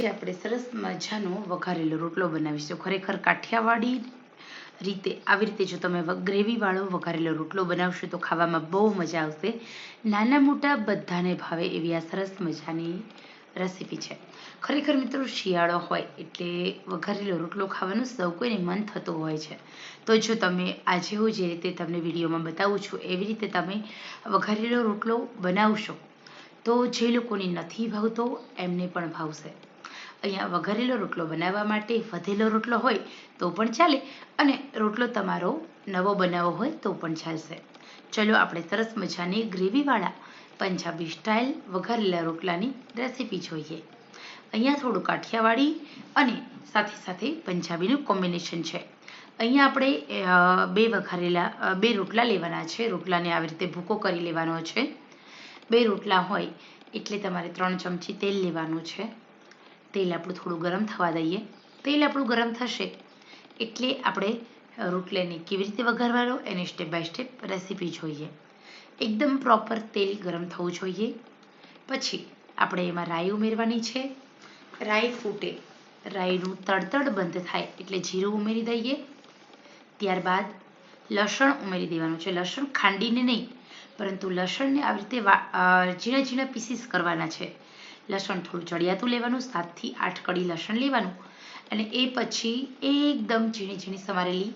આપણે સરસ મજાનો વઘારેલો રોટલો બનાવીશું। ખરેખર કાઠિયાવાડી રીતે આવી રીતે જો તમે ગ્રેવીવાળો વઘારેલો રોટલો બનાવશો તો ખાવામાં બહુ મજા આવશે। નાના મોટા બધાને ભાવે એવી આ સરસ મજાની રેસીપી છે। ખરેખર મિત્રો શિયાળો હોય એટલે વઘારેલો રોટલો ખાવાનું સૌ કોઈને મન થતું હોય છે। તો જો તમે આજે હું જે રીતે તમને વિડીયોમાં બતાવું છું એવી રીતે તમે વઘારેલો રોટલો બનાવશો તો જે લોકોને નથી ભાવતો એમને પણ ભાવશે। અહીંયા વઘારેલો રોટલો બનાવવા માટે વધેલો રોટલો હોય તો પણ ચાલે અને રોટલો તમારો નવો બનાવવો હોય તો પણ ચાલશે। ચલો આપણે સરસ મજાની ગ્રેવીવાળા પંજાબી સ્ટાઇલ વઘારેલા રોટલાની રેસીપી જોઈએ। અહીંયા થોડું કાઠિયાવાડી અને સાથે સાથે પંજાબીનું કોમ્બિનેશન છે। અહીંયા આપણે બે રોટલા લેવાના છે। રોટલાને આવી રીતે ભૂકો કરી લેવાનો છે। બે રોટલા હોય એટલે તમારે 3 ચમચી તેલ લેવાનું છે। તેલ આપણું થોડું ગરમ થવા દઈએ। તેલ આપણું ગરમ થશે એટલે આપણે રોટલાને કેવી રીતે વઘારવાનો એની સ્ટેપ બાય સ્ટેપ રેસીપી જોઈએ। એકદમ પ્રોપર તેલ ગરમ થવું જોઈએ। પછી આપણે એમાં રાઈ ઉમેરવાની છે। રાઈ ફૂટે, રાઈનું તડતડ બંધ થાય એટલે જીરું ઉમેરી દઈએ। ત્યારબાદ લસણ ઉમેરી દેવાનું છે। લસણ ખાંડીને નહીં પરંતુ લસણને આવી રીતે ઝીણા ઝીણા પીસીસ કરવાના છે। લસણ થોડું ચડિયાતું લેવાનું, 7 થી 8 કળી લસણ લેવાનું અને એ પછી એકદમ ઝીણી ઝીણી સમારેલી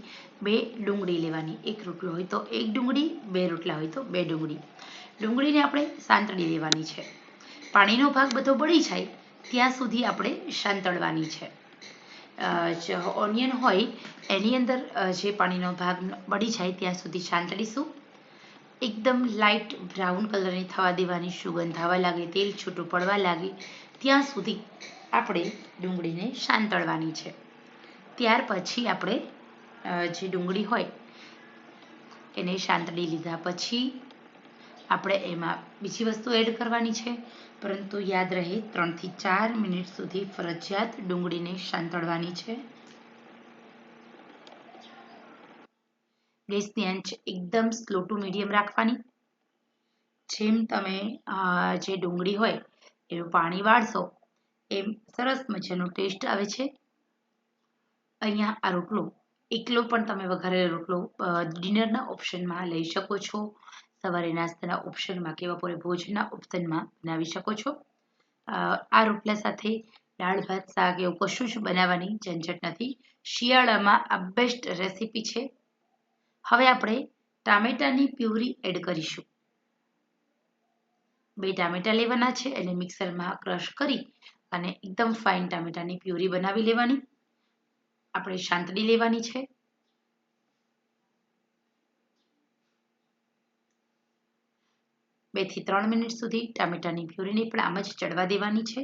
2 ડુંગળી લેવાની। એક રોટલો હોય તો 1 ડુંગળી, 2 રોટલા હોય તો 2 ડુંગળી। ડુંગળીને આપણે સાંતળી લેવાની છે। પાણીનો ભાગ બધો બળી જાય ત્યાં સુધી આપણે સાંતળવાની છે। ઓનિયન હોય એની અંદર જે પાણીનો ભાગ બળી જાય ત્યાં સુધી સાંતળીશું। એકદમ લાઇટ બ્રાઉન કલરની થવા દેવાની, સુગંધ આવવા લાગે, તેલ છૂટું પડવા લાગે ત્યાં સુધી આપણે ડુંગળીને સાંતળવાની છે। ત્યાર પછી આપણે જે ડુંગળી હોય એને સાંતળી લીધા પછી આપણે એમાં બીજી વસ્તુ એડ કરવાની છે, પરંતુ યાદ રહે 3 થી 4 મિનિટ સુધી ફરજિયાત ડુંગળીને સાંતળવાની છે। ગેસની આંચ એકદમ સ્લો ટુ મીડિયમ રાખવાની। જેમ તમે જે ડુંગળી હોય એનું પાણી વાળશો એમ સરસ મજાનો ટેસ્ટ આવે છે। અહીંયા આ રોટલો એકલો પણ તમે વઘારેલો રોટલો ડિનરના ઓપ્શનમાં લઈ શકો છો, સવારે નાસ્તાના ઓપ્શનમાં કે બપોરે ભોજનના ઓપ્શનમાં બનાવી શકો છો। આ રોટલા સાથે દાળ ભાત શાક એવું કશું જ બનાવવાની ઝંઝટ નથી। શિયાળામાં આ બેસ્ટ રેસીપી છે। હવે આપણે ટામેટાની પ્યુરી એડ કરીશું। 2 ટામેટા લેવાના છે એને મિક્સરમાં ક્રશ કરી અને એકદમ ફાઇન ટામેટાની પ્યુરી બનાવી લેવાની। આપણે સાંતળી લેવાની છે। 2 થી 3 મિનિટ સુધી ટામેટાની પ્યુરીને પણ આમ જ ચડવા દેવાની છે।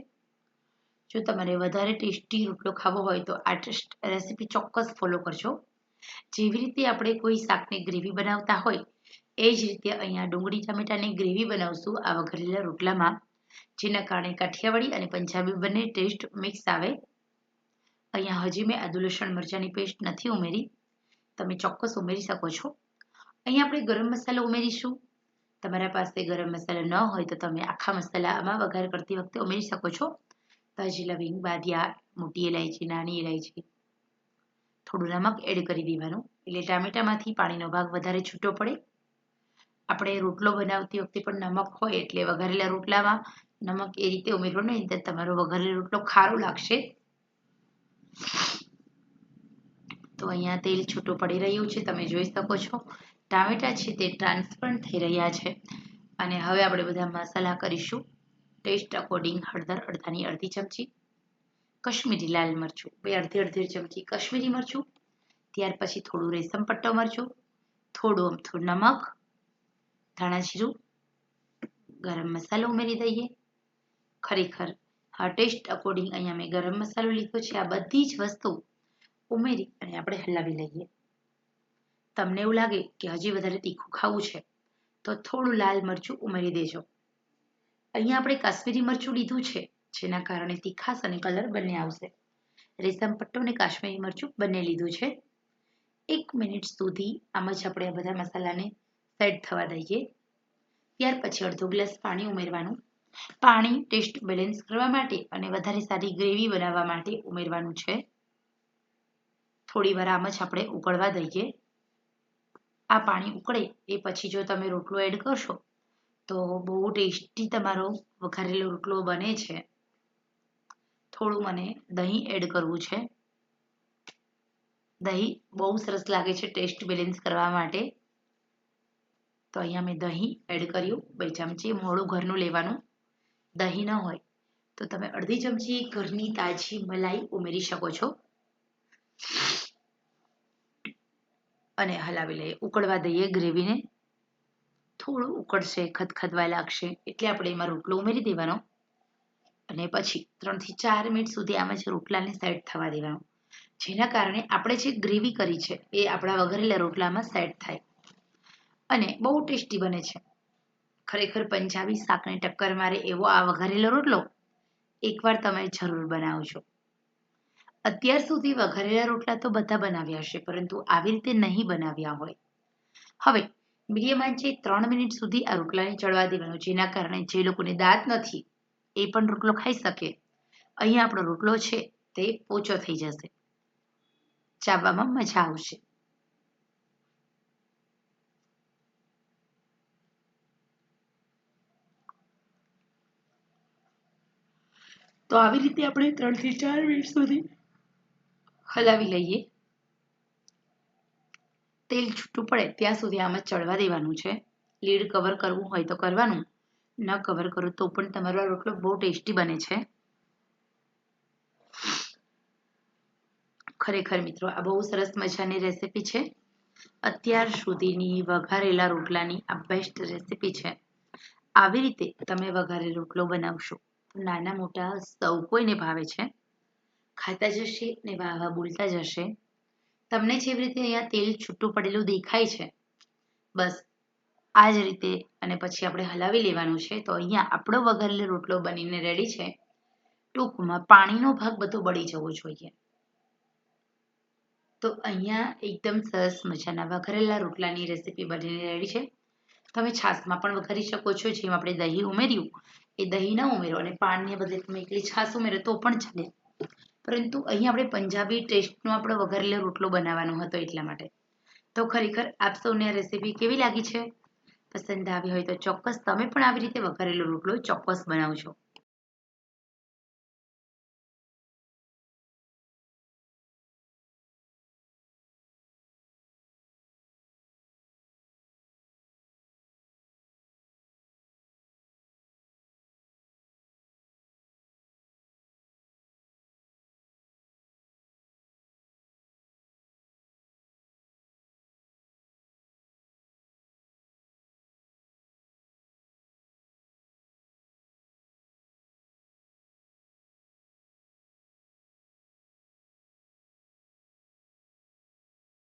જો તમારે વધારે ટેસ્ટી રોટલો ખાવો હોય તો આ રેસીપી ચોક્કસ ફોલો કરજો। જેવી રીતે આપણે કોઈ શાકની ગ્રેવી બનાવતા હોય એ જ રીતે અહીંયા ડુંગળી ટામેટાની ગ્રેવી બનાવશું આ વઘારેલા રોટલામાં, જેના કારણે કાઠિયાવાડી અને પંજાબી બંને ટેસ્ટ મિક્સ આવે। અહીંયા હજી મેં આદુ લસણ મરચાંની પેસ્ટ નથી ઉમેરી, તમે ચોક્કસ ઉમેરી શકો છો। અહીંયા આપણે ગરમ મસાલો ઉમેરીશું। તમારા પાસે ગરમ મસાલો ન હોય તો તમે આખા મસાલામાં વઘાર કરતી વખતે ઉમેરી શકો છો। તાજી લવિંગ, બાદિયા, મોટી ઇલાયચી, નાની ઇલાયચી, થોડું નમક એડ કરી દેવાનું એટલે ટામેટામાંથી પાણીનો ભાગ વધારે છૂટો પડે। આપણે રોટલો બનાવતી વખતે પણ નમક હોય એટલે વઘારેલા રોટલામાં નમક એ રીતે ઉમેરવાનું, નહીં તો તમારો વઘારેલો રોટલો ખારો લાગશે। તો અહીંયા તેલ છૂટું પડી રહ્યું છે, તમે જોઈ શકો છો। ટામેટા છે તે ટ્રાન્સપરન્ટ થઈ રહ્યા છે અને હવે આપણે બધા મસાલા કરીશું। ટેસ્ટ અકોર્ડિંગ હળદર અડધાની અડધી ચમચી, કશ્મીરી લાલ મરચું 2 અડધી ચમચી કશ્મીરી મરચું, ત્યાર પછી થોડું રેશમ પટ્ટો મરચું, થોડું અમથું નમક, ધાણા જીરું, ગરમ મસાલો ઉમેરી દઈએ। ખરેખર ટેસ્ટ અકોર્ડિંગ અહીંયા મેં ગરમ મસાલો લીધો છે। આ બધી જ વસ્તુ ઉમેરી અને આપણે હલાવી લઈએ। તમને એવું લાગે કે હજી વધારે તીખું ખાવું છે તો થોડું લાલ મરચું ઉમેરી દેજો। અહીંયા આપણે કાશ્મીરી મરચું લીધું છે જેના કારણે તીખાશ અને કલર બંને આવશે। રેશમ પટ્ટો અને કાશ્મીરી મરચું બંને લીધું છે। 1 મિનિટ સુધી આમ જ આપણે આ બધા મસાલાને સેટ થવા દઈએ। ત્યાર પછી અડધો ગ્લાસ પાણી ઉમેરવાનું પાણી ટેસ્ટ બેલેન્સ કરવા માટે અને વધારે સારી ગ્રેવી બનાવવા માટે ઉમેરવાનું છે. થોડી વાર આમ જ આપણે ઉકળવા દઈએ. આ પાણી ઉકળે એ પછી જો તમે રોટલો એડ કરશો તો બહુ ટેસ્ટી તમારો વઘારેલો રોટલો બને છે. થોડું મને દહીં એડ કરવું છે. દહીં બહુ સરસ લાગે છે ટેસ્ટ બેલેન્સ કરવા માટે. તો અહીંયા મેં દહીં એડ કર્યું. 2 ચમચી મોળું ઘરનું લેવાનું. દહીં ન હોય તો તમે અડધી ચમચી ઘરની તાજી મલાઈ ઉમેરી શકો છો અને હલાવી લઈએ. ઉકળવા દઈએ ગ્રેવીને. થોડું ઉકળશે, ખદખદવા લાગશે એટલે આપણે એમાં રોટલો ઉમેરી દેવાનો અને પછી 3 થી 4 મિનિટ સુધી આમ જ રોટલાને સેટ થવા દેવાનો, જેના કારણે આપણે જે ગ્રેવી કરી છે એ આપણા વઘારેલા રોટલામાં સેટ થાય અને બહુ ટેસ્ટી બને છે. ખરેખર પંજાબી શાકને ટક્કર મારે એવો આ વઘારેલો રોટલો એકવાર તમે જરૂર બનાવજો. અત્યાર સુધી વઘારેલા રોટલા તો બધા બનાવ્યા હશે, પરંતુ આવી રીતે નહીં બનાવ્યા હોય. હવે મીડિયમ આંચે 3 મિનિટ સુધી આ રોટલાને ચડવા દેવાનો, જેના કારણે જે લોકોને દાંત નથી એ પણ રોટલો ખાઈ શકે. અહીંયા આપણો રોટલો છે તે પોચો થઈ જશે, ચાવવામાં મજા આવશે. તો આવી રીતે આપણે 3 થી 4 મિનિટ સુધી હલાવી લઈએ. તેલ છૂટું પડે ત્યાં સુધી આમ જ ચડવા દેવાનું છે. લીડ કવર કરવું હોય તો કરવાનું, ન કવર કરો તો પણ તમારો રોટલો બહુ ટેસ્ટી બને છે. ખરેખર મિત્રો આ બહુ સરસ મજાની રેસીપી છે. અત્યાર સુધીની વઘારેલા રોટલાની આ બેસ્ટ રેસીપી છે. આવી રીતે તમે વઘારેલો રોટલો બનાવશો તો નાના મોટા સૌ કોઈને ભાવે છે. ખાતા જશે ને વાહ વાહ બોલતા જશે. તમને જેવી રીતે અહીંયા તેલ છૂટું પડેલું દેખાય છે, બસ આ જ રીતે અને પછી આપણે હલાવી લેવાનું છે. તો અહીંયા આપણો વઘારેલો રોટલો બનીને રેડી છે. ટૂંકમાં પાણીનો ભાગ બધો બળી જવો જોઈએ. તો અહીંયા એકદમ સરસ મજાના વઘારેલા રોટલાની રેસીપી બનીને રેડી છે. તમે છાશમાં પણ વઘારી શકો છો, જેમ આપણે દહીં ઉમેર્યું એ દહીં ન ઉમેરો અને પાણીને બદલે તમે એકલી છાશ ઉમેરો તો પણ ચાલે, પરંતુ અહીં આપણે પંજાબી ટેસ્ટનો આપણો વઘારેલો રોટલો બનાવવાનો હતો એટલા માટે. તો ખરેખર આપ સૌને આ રેસીપી કેવી લાગી છે? પસંદ આવી હોય તો ચોક્કસ તમે પણ આવી રીતે વઘારેલો રોટલો ચોક્કસ બનાવજો.